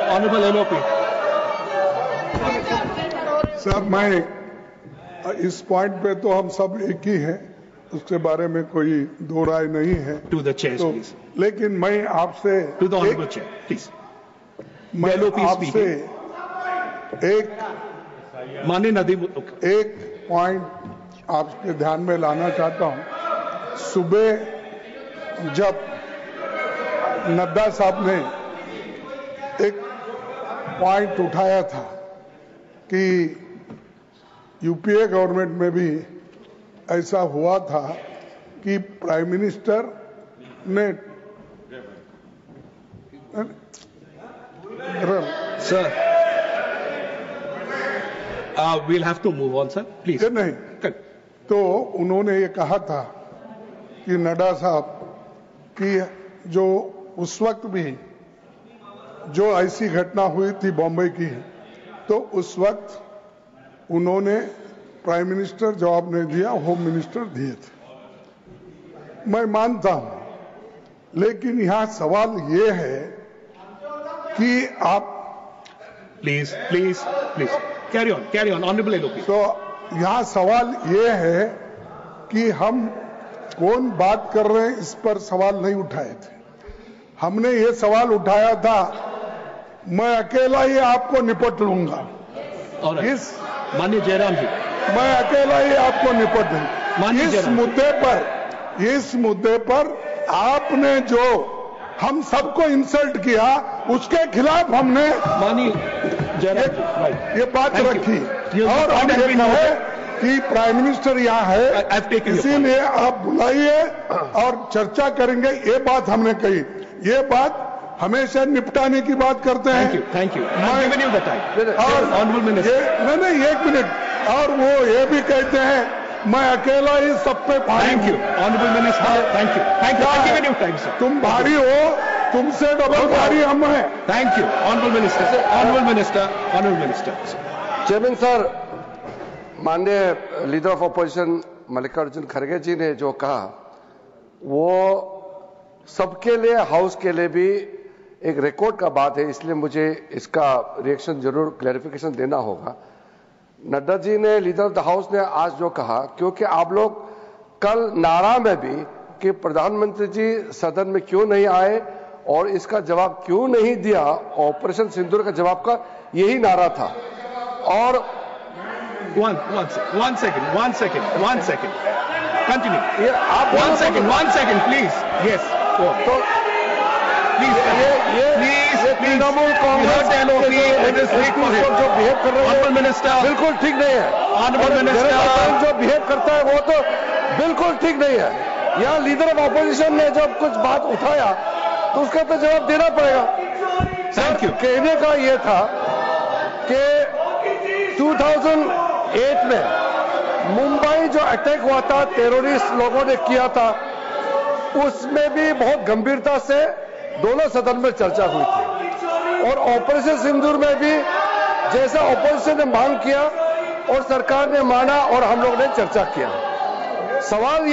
Honorable LOP. Sir, मैं इस point पे तो हम सब एक ही हैं, उसके बारे में कोई दो राय नहीं है। To the chair, तो, please. लेकिन मैं आपसे To the honorable chair, please. मैं LOP आपसे माननीय नदीम, एक पॉइंट आपके ध्यान में लाना चाहता हूं। सुबह जब नड्डा साहब ने एक पॉइंट उठाया था कि यूपीए गवर्नमेंट में भी ऐसा हुआ था कि प्राइम मिनिस्टर ने sir, we'll have to move on, sir. Please. नहीं, तो उन्होंने ये कहा था कि नड्डा साहब कि जो उस वक्त भी जो ऐसी घटना हुई थी बॉम्बे की, तो उस वक्त उन्होंने प्राइम मिनिस्टर जवाब नहीं दिया, होम मिनिस्टर दिए थे। मैं मानता हूं, लेकिन यहां सवाल ये है कि आप Please, carry on, honorable LOP. तो यहां सवाल ये है कि हम कौन बात कर रहे हैं, इस पर सवाल नहीं उठाए थे। हमने ये सवाल उठाया था, मैं अकेला ही आपको निपट लूंगा। और इस माननीय जयराम जी, मैं अकेला ही आपको निपट दूंगा। इस मुद्दे पर आपने जो हम सबको इंसल्ट किया, उसके खिलाफ हमने माननीय जयराम ये बात रखी और हम ये कहे कि प्राइम मिनिस्टर यहाँ है, इसीलिए आप बुलाइए और चर्चा करेंगे। ये बात हमने कही, ये बात हमेशा निपटाने की बात करते हैं। Thank you. और ऑनरेबल मिनिस्टर, नहीं, एक मिनट, और वो ये भी कहते हैं मैं अकेला ही सब पे भारी। Thank you honourable minister, thank you time sir. तुम भारी हो, तुमसे डबल भारी हम हैं। Thank you honourable minister. Chairman sir, माननीय लीडर ऑफ अपोजिशन मल्लिकार्जुन खड़गे जी ने जो कहा, वो सबके लिए, हाउस के लिए भी एक रिकॉर्ड का बात है, इसलिए मुझे इसका रिएक्शन जरूर, क्लैरिफिकेशन देना होगा। नड्डा जी ने, लीडर ऑफ द हाउस ने आज जो कहा, क्योंकि आप लोग कल नारा में भी कि प्रधानमंत्री जी सदन में क्यों नहीं आए और इसका जवाब क्यों नहीं दिया, ऑपरेशन सिंदूर का जवाब का यही नारा था। और one second, continue. ये आप one second, please. Yes, go on. तो ये तृणमूल कांग्रेस जो बिहेव कर रहे हैं बिल्कुल ठीक नहीं है। जो बिहेव करता है वो तो बिल्कुल ठीक नहीं है। यहाँ लीडर ऑफ ऑपोजिशन ने जब कुछ बात उठाया तो उसका तो जवाब देना पड़ेगा। Thank you. कहने का ये था कि 2008 में मुंबई जो अटैक हुआ था, टेररिस्ट लोगों ने किया था, उसमें भी बहुत गंभीरता से दोनों सदन में चर्चा हुई थी। और ऑपरेशन सिंदूर में भी जैसा ऑपोजिशन ने मांग किया और सरकार ने माना और हम लोग ने चर्चा किया। सवाल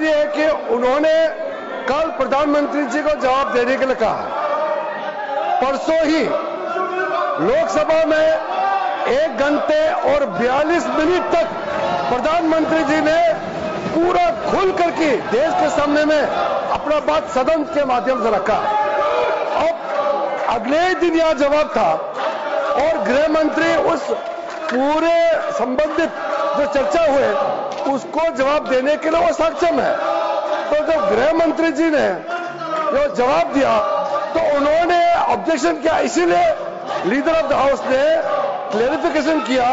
ये है कि उन्होंने कल प्रधानमंत्री जी को जवाब देने के लिए कहा। परसों ही लोकसभा में 1 घंटे और 42 मिनट तक प्रधानमंत्री जी ने पूरा खुल करके देश के सामने में अपना बात सदन के माध्यम से रखा। अब अगले ही दिन यह जवाब था और गृह मंत्री उस पूरे संबंधित जो चर्चा हुए उसको जवाब देने के लिए वो सक्षम है। तो जब गृह मंत्री जी ने जो जवाब दिया तो उन्होंने ऑब्जेक्शन किया, इसीलिए लीडर ऑफ द हाउस ने क्लेरिफिकेशन किया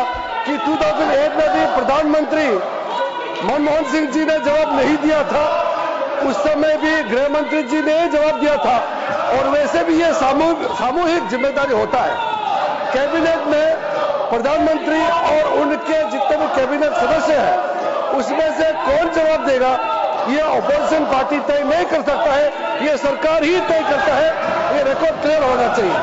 कि 2008 में भी प्रधानमंत्री मनमोहन सिंह जी ने जवाब नहीं दिया था, उस समय भी गृह मंत्री जी ने जवाब दिया था। और वैसे भी ये सामूहिक जिम्मेदारी होता है। कैबिनेट में प्रधानमंत्री और उनके जितने भी कैबिनेट सदस्य हैं उसमें से कौन जवाब देगा ये ऑपोजिशन पार्टी तय नहीं कर सकता है, ये सरकार ही तय करता है। ये रिकॉर्ड क्लियर होना चाहिए।